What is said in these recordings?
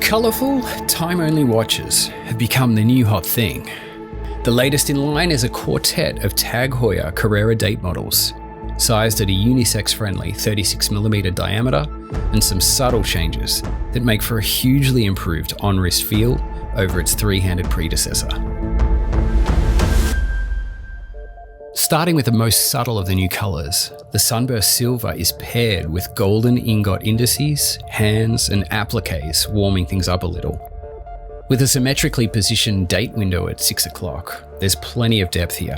Colourful, time-only watches have become the new hot thing. The latest in line is a quartet of TAG Heuer Carrera Date models, sized at a unisex-friendly 36mm diameter and some subtle changes that make for a hugely improved on-wrist feel over its three-handed predecessor. Starting with the most subtle of the new colours, the sunburst silver is paired with golden ingot indices, hands and appliques, warming things up a little. With a symmetrically positioned date window at 6 o'clock, there's plenty of depth here,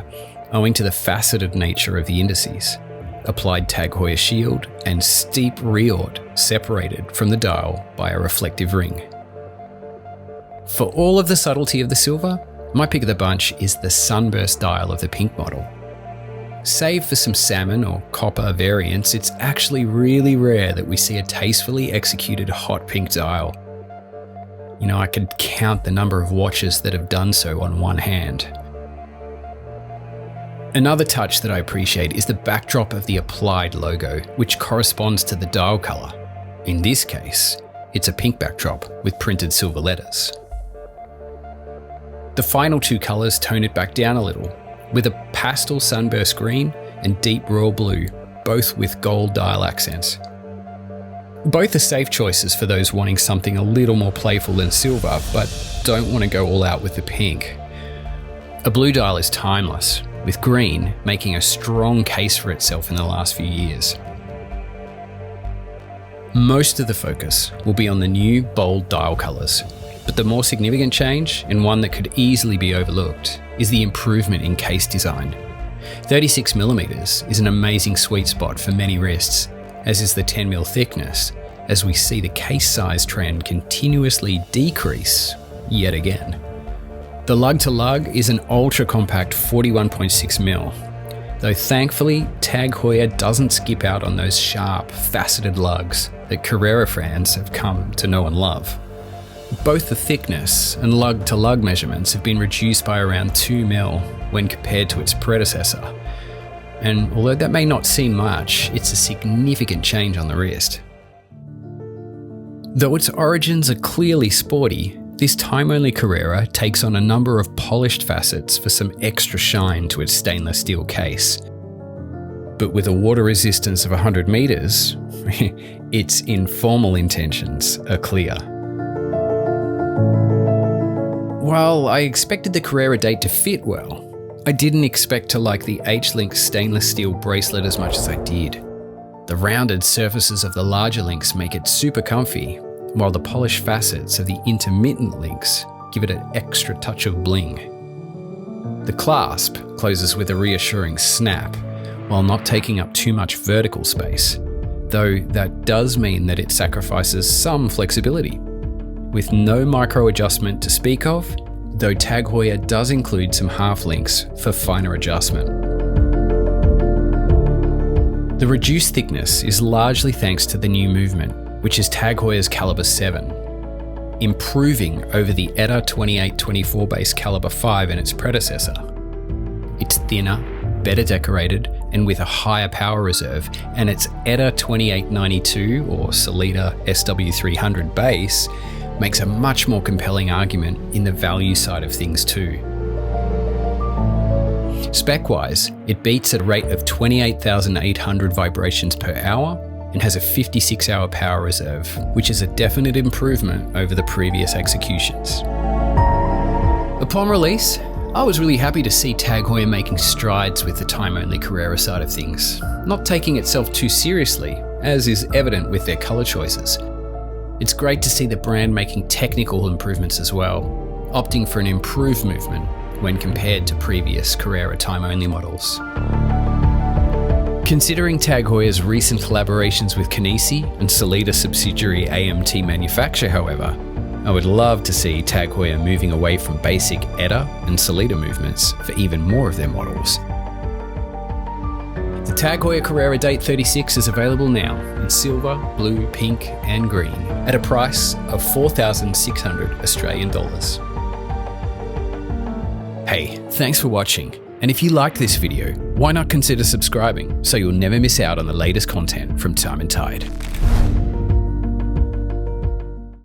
owing to the faceted nature of the indices, applied TAG Heuer shield and steep rehaut separated from the dial by a reflective ring. For all of the subtlety of the silver, my pick of the bunch is the sunburst dial of the pink model. Save for some salmon or copper variants, it's actually really rare that we see a tastefully executed hot pink dial. You know, I could count the number of watches that have done so on one hand. Another touch that I appreciate is the backdrop of the applied logo, which corresponds to the dial colour. In this case, it's a pink backdrop with printed silver letters. The final two colours tone it back down a little, with a pastel sunburst green and deep royal blue, both with gold dial accents. Both are safe choices for those wanting something a little more playful than silver, but don't want to go all out with the pink. A blue dial is timeless, with green making a strong case for itself in the last few years. Most of the focus will be on the new bold dial colours, but the more significant change, and one that could easily be overlooked, is the improvement in case design. 36mm is an amazing sweet spot for many wrists, as is the 10mm thickness, as we see the case size trend continuously decrease yet again. The lug-to-lug is an ultra-compact 41.6mm, though thankfully TAG Heuer doesn't skip out on those sharp, faceted lugs that Carrera fans have come to know and love. Both the thickness and lug-to-lug measurements have been reduced by around 2mm when compared to its predecessor. And although that may not seem much, it's a significant change on the wrist. Though its origins are clearly sporty, this time-only Carrera takes on a number of polished facets for some extra shine to its stainless steel case. But with a water resistance of 100 meters, its informal intentions are clear. While I expected the Carrera Date to fit well, I didn't expect to like the H-Link stainless steel bracelet as much as I did. The rounded surfaces of the larger links make it super comfy, while the polished facets of the intermittent links give it an extra touch of bling. The clasp closes with a reassuring snap, while not taking up too much vertical space, though that does mean that it sacrifices some flexibility. With no micro adjustment to speak of, though TAG Heuer does include some half links for finer adjustment. The reduced thickness is largely thanks to the new movement, which is TAG Heuer's Calibre 7, improving over the ETA 2824 base Calibre 5 and its predecessor. It's thinner, better decorated, and with a higher power reserve, and its ETA 2892 or Calibre SW300 base makes a much more compelling argument in the value side of things too. Spec-wise, it beats at a rate of 28,800 vibrations per hour and has a 56-hour power reserve, which is a definite improvement over the previous executions. Upon release, I was really happy to see TAG Heuer making strides with the time-only Carrera side of things, not taking itself too seriously, as is evident with their colour choices. It's great to see the brand making technical improvements as well, opting for an improved movement when compared to previous Carrera time-only models. Considering TAG Heuer's recent collaborations with Kinesi and Sellita subsidiary AMT Manufacture, however, I would love to see TAG Heuer moving away from basic ETA and Sellita movements for even more of their models. The TAG Heuer Carrera Date 36 is available now in silver, blue, pink and green at a price of 4,600 Australian dollars. Hey, thanks for watching, and if you liked this video, why not consider subscribing so you'll never miss out on the latest content from Time+Tide.